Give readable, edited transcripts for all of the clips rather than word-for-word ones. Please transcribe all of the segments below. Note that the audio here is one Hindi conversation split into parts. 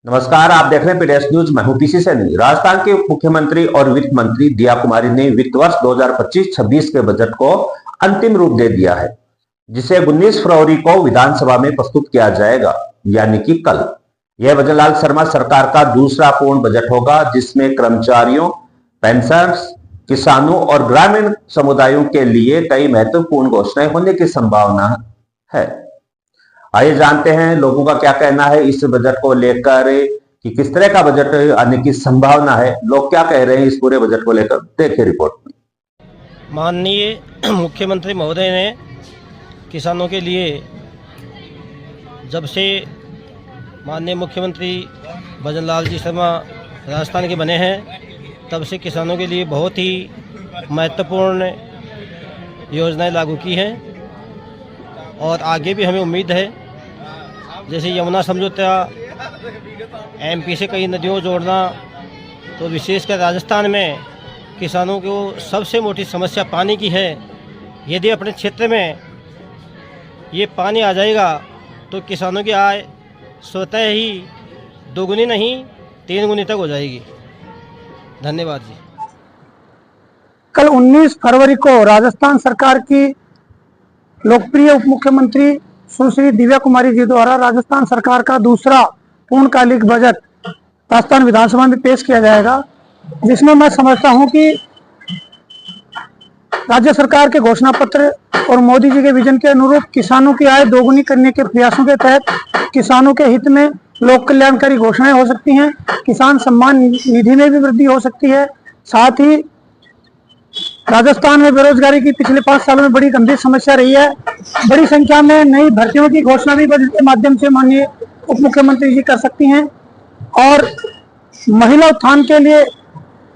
नमस्कार, आप देख रहे हैं पीडीएस न्यूज। मैं हूं पीसी सैनी। राजस्थान के उप मुख्यमंत्री और वित्त मंत्री दिया कुमारी ने वित्त वर्ष 2025-26 के बजट को अंतिम रूप दे दिया है, जिसे 19 फरवरी को विधानसभा में प्रस्तुत किया जाएगा, यानी कि कल। यह भजनलाल शर्मा सरकार का दूसरा पूर्ण बजट होगा, जिसमें कर्मचारियों, पेंशनर्स, किसानों और ग्रामीण समुदायों के लिए कई महत्वपूर्ण घोषणाएं होने की संभावना है। आइए जानते हैं लोगों का क्या कहना है इस बजट को लेकर, कि किस तरह का बजट आने की संभावना है, लोग क्या कह रहे हैं इस पूरे बजट को लेकर। देखिए रिपोर्ट में। माननीय मुख्यमंत्री महोदय ने किसानों के लिए, जब से माननीय मुख्यमंत्री भजनलाल जी शर्मा राजस्थान के बने हैं, तब से किसानों के लिए बहुत ही महत्वपूर्ण योजनाएं लागू की हैं और आगे भी हमें उम्मीद है। जैसे यमुना समझौता, एमपी से कई नदियों को जोड़ना, तो विशेषकर राजस्थान में किसानों को सबसे मोटी समस्या पानी की है। यदि अपने क्षेत्र में ये पानी आ जाएगा तो किसानों की आय स्वतः ही दोगुनी नहीं 3 गुनी तक हो जाएगी। धन्यवाद जी। कल 19 फरवरी को राजस्थान सरकार की लोकप्रिय उप मुख्यमंत्री सुश्री दिव्या कुमारी जी द्वारा राजस्थान सरकार का दूसरा पूर्णकालिक बजट राजस्थान विधानसभा में पेश किया जाएगा, जिसमें मैं समझता हूं कि राज्य सरकार के घोषणा पत्र और मोदी जी के विजन के अनुरूप किसानों की आय दोगुनी करने के प्रयासों के तहत किसानों के हित में लोक कल्याणकारी घोषणाएं हो सकती हैं। किसान सम्मान निधि में भी वृद्धि हो सकती है। साथ ही राजस्थान में बेरोजगारी की पिछले 5 सालों में बड़ी गंभीर समस्या रही है। बड़ी संख्या में नई भर्तियों की घोषणा भी बजट के माध्यम से माननीय उप मुख्यमंत्री जी कर सकती हैं। और महिला उत्थान के लिए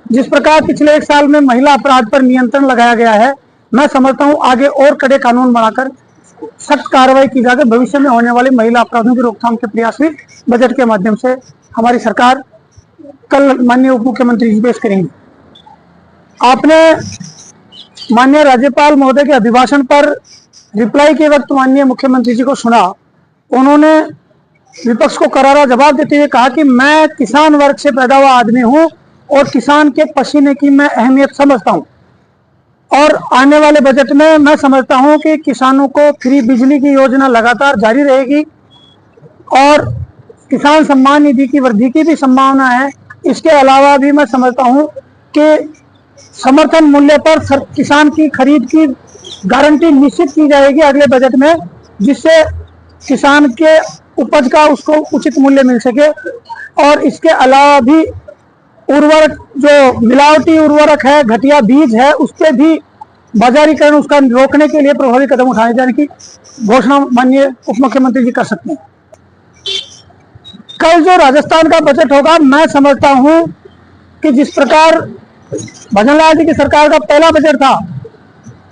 जिस प्रकार पिछले 1 साल में महिला अपराध पर नियंत्रण लगाया गया है, मैं समझता हूं आगे और कड़े कानून बनाकर सख्त कार्रवाई की जाकर भविष्य में होने वाले महिला अपराधों की रोकथाम के प्रयास भी बजट के माध्यम से हमारी सरकार कल माननीय उप मुख्यमंत्री जी पेश करेंगे। आपने माननीय राज्यपाल महोदय के अभिभाषण पर रिप्लाई के वक्त माननीय मुख्यमंत्री जी को सुना। उन्होंने विपक्ष को करारा जवाब देते हुए कहा कि मैं किसान वर्ग से पैदा हुआ आदमी हूं और किसान के पसीने की मैं अहमियत समझता हूं, और आने वाले बजट में मैं समझता हूं कि किसानों को फ्री बिजली की योजना लगातार जारी रहेगी और किसान सम्मान निधि की वृद्धि की भी संभावना है। इसके अलावा भी मैं समझता हूं कि समर्थन मूल्य पर किसान की खरीद की गारंटी निश्चित की जाएगी अगले बजट में, जिससे किसान के उपज का उसको उचित मूल्य मिल सके। और इसके अलावा भी उर्वरक, जो मिलावटी उर्वरक है, घटिया बीज है, उस पर भी बाजारीकरण उसका रोकने के लिए प्रभावी कदम उठाए जाने की घोषणा माननीय उप मुख्यमंत्री जी कर सकते हैं। कल जो राजस्थान का बजट होगा, मैं समझता हूं कि जिस प्रकार भजनलाल जी की सरकार का पहला बजट था,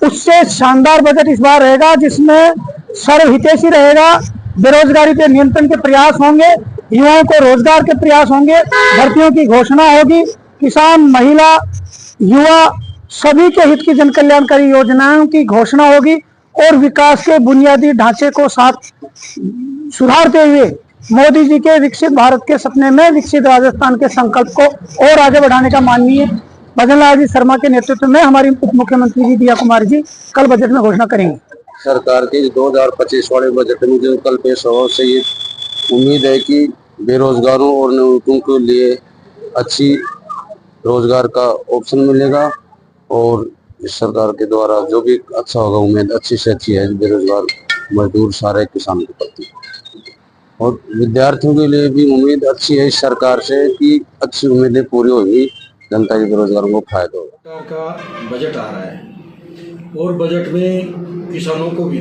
उससे शानदार बजट इस बार रहेगा, जिसमें सर्वहितैषी रहेगा। बेरोजगारी पे नियंत्रण के प्रयास होंगे, युवाओं को रोजगार के प्रयास होंगे, भर्तियों की घोषणा होगी, किसान, महिला, युवा सभी के हित की जन कल्याणकारी योजनाओं की घोषणा होगी और विकास के बुनियादी ढांचे को साथ सुधारते हुए मोदी जी के विकसित भारत के सपने में विकसित राजस्थान के संकल्प को और आगे बढ़ाने का माननीय भजनलाल जी शर्मा के नेतृत्व में हमारी उप मुख्यमंत्री जी दिया कुमारी जी कल बजट में घोषणा करेंगे। सरकार के 2025 वाले बजट में जो कल पेश हुआ, उससे ये उम्मीद है कि बेरोजगारों और नौजवानों के लिए अच्छी रोजगार का ऑप्शन मिलेगा और इस सरकार के द्वारा जो भी अच्छा होगा, उम्मीद अच्छी से अच्छी है बेरोजगार मजदूर सारे किसानों के प्रति। और विद्यार्थियों के लिए भी उम्मीद अच्छी है इस सरकार से कि अच्छी उम्मीदें पूरी होगी, जनता के बेरोजगारों को फायदा होगा। सरकार का बजट आ रहा है और बजट में किसानों को भी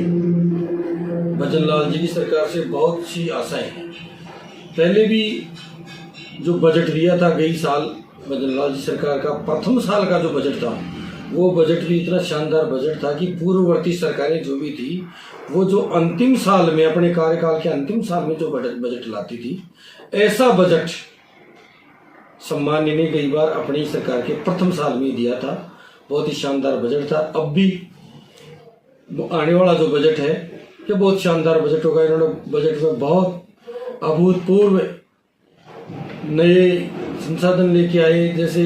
भजनलाल जी की सरकार से बहुत सी आशाएं हैं। पहले भी जो बजट दिया था गई साल, भजनलाल जी सरकार का प्रथम साल का जो बजट था, वो बजट भी इतना शानदार बजट था कि पूर्ववर्ती सरकारें जो भी थी, वो जो अंतिम साल में, अपने कार्यकाल के अंतिम साल में जो बजट लाती थी, ऐसा बजट सम्मान्य ने कई बार अपनी सरकार के प्रथम साल में दिया था। बहुत ही शानदार बजट था। अब भी आने वाला जो बजट है, ये बहुत शानदार बजट होगा। इन्होंने बजट में बहुत अभूतपूर्व नए संसाधन लेके आए, जैसे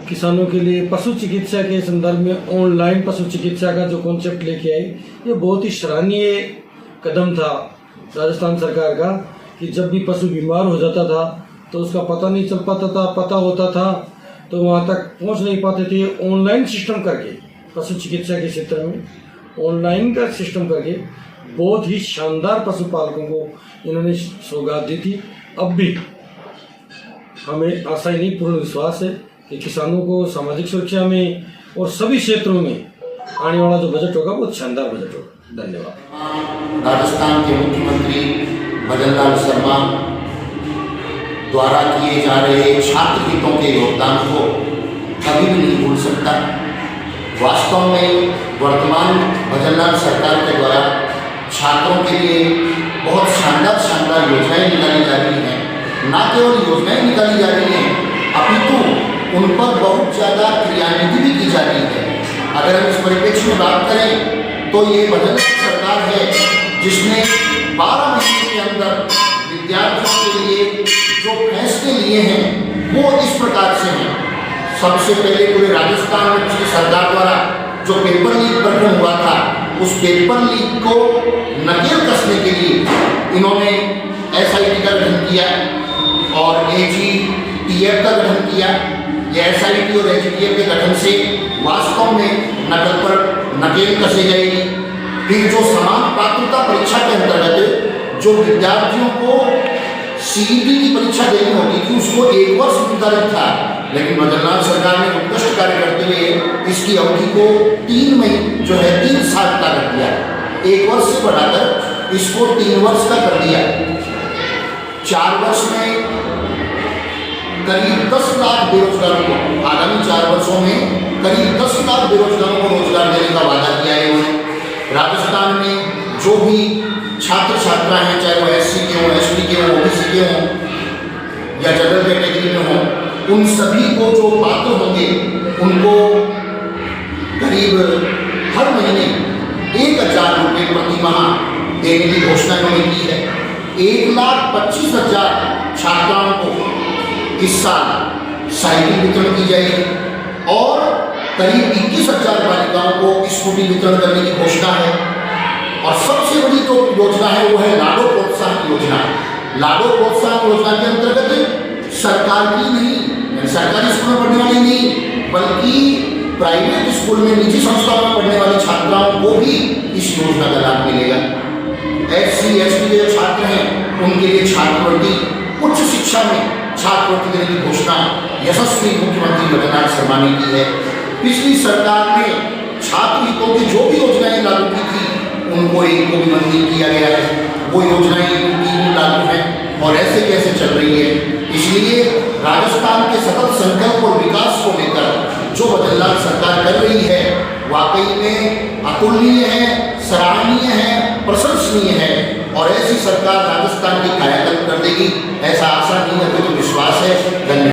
किसानों के लिए पशु चिकित्सा के संदर्भ में ऑनलाइन पशु चिकित्सा का जो कॉन्सेप्ट लेके आए, ये बहुत ही सराहनीय कदम था राजस्थान सरकार का, कि जब भी पशु बीमार हो जाता था तो उसका पता नहीं चल पाता था, पता होता था तो वहाँ तक पहुँच नहीं पाते थे। ऑनलाइन सिस्टम करके पशु चिकित्सा के क्षेत्र में ऑनलाइन का सिस्टम करके बहुत ही शानदार पशुपालकों को इन्होंने सौगात दी थी। अब भी हमें आशा ही नहीं, पूर्ण विश्वास है कि किसानों को सामाजिक सुरक्षा में और सभी क्षेत्रों में आने वाला जो बजट होगा बहुत शानदार बजट होगा। धन्यवाद। राजस्थान के मुख्यमंत्री भजनलाल शर्मा द्वारा किए जा रहे छात्र हितों के योगदान को कभी भी नहीं भूल सकता। वास्तव में वर्तमान भजनलाल सरकार के द्वारा छात्रों के लिए बहुत शानदार योजनाएं निकाली जा रही हैं। न केवल योजनाएं निकाली जा रही हैं, अपितु उन पर बहुत ज़्यादा क्रियान्वित भी की जा रही है। अगर हम इस परिप्रेक्ष्य में बात करें तो ये भजनलाल सरकार है जिसने 12 महीने के अंदर विद्यार्थियों के लिए जो फैसले लिए हैं वो इस प्रकार से हैं। सबसे पहले पूरे राजस्थान में पिछली सरकार द्वारा जो पेपर लीक प्रकरण हुआ था, उस पेपर लीक को नकेल कसने के लिए इन्होंने SIT का गठन किया और AGTF का गठन किया। ये SIT और AGTF के गठन से वास्तव में नकल पर नकेल कसे जाएगी। फिर जो समान पात्रता परीक्षा के अंतर्गत जो विद्यार्थियों को CET की परीक्षा देनी होती थी, उसको 1 वर्ष निर्धारित था, लेकिन भजनलाल सरकार ने उत्कृष्ट कार्य करते हुए इसकी अवधि को 3 साल का कर दिया। 1 वर्ष से बढ़ाकर इसको 3 वर्ष का कर दिया। 4 वर्ष में करीब 10 लाख बेरोजगारों को, आगामी 4 वर्षों में करीब 10 लाख बेरोजगारों को रोजगार देने का वादा किया है उन्होंने। राजस्थान में जो भी छात्र छात्रा हैं, चाहे वो SC के हों, ST के हों, OBC के हों या जनरल कैटेगरी में हों, उन सभी को जो पात्र होंगे उनको करीब हर महीने 1,000 रुपये प्रति माह देने की घोषणा इन्होंने की है। 1,25,000 छात्राओं को इस साल साइकिल वितरण की जाएगी और करीब 21,000 बालिकाओं को स्कूटी वितरण करने की घोषणा है। और सबसे बड़ी जो योजना है वो है लाडो प्रोत्साहन योजना। लाडो प्रोत्साहन योजना के अंतर्गत सरकार की नहीं, सरकारी स्कूल में पढ़ने वाली नहीं, बल्कि प्राइवेट स्कूल में, निजी संस्थाओं में पढ़ने वाली छात्राओं को भी इस योजना का लाभ मिलेगा। SC ST के जो छात्र हैं उनके लिए छात्रवृत्ति, उच्च शिक्षा में छात्रवृत्ति देने की घोषणा यशस्वी मुख्यमंत्री भजनलाल शर्मा ने की है। पिछली सरकार ने छात्र हितों की जो भी योजनाएं लागू की थी उनको एक को भी मंजूर किया गया है। वो योजनाएं लागू हैं और ऐसे कैसे चल रही है। इसलिए राजस्थान के सतत संकल्प और विकास को लेकर जो भजनलाल सरकार कर रही है वाकई में अतुलनीय है, सराहनीय है, प्रशंसनीय है और ऐसी सरकार राजस्थान की कायाकल्प कर देगी, ऐसा आशा नहीं है तो विश्वास है। धन्यवाद।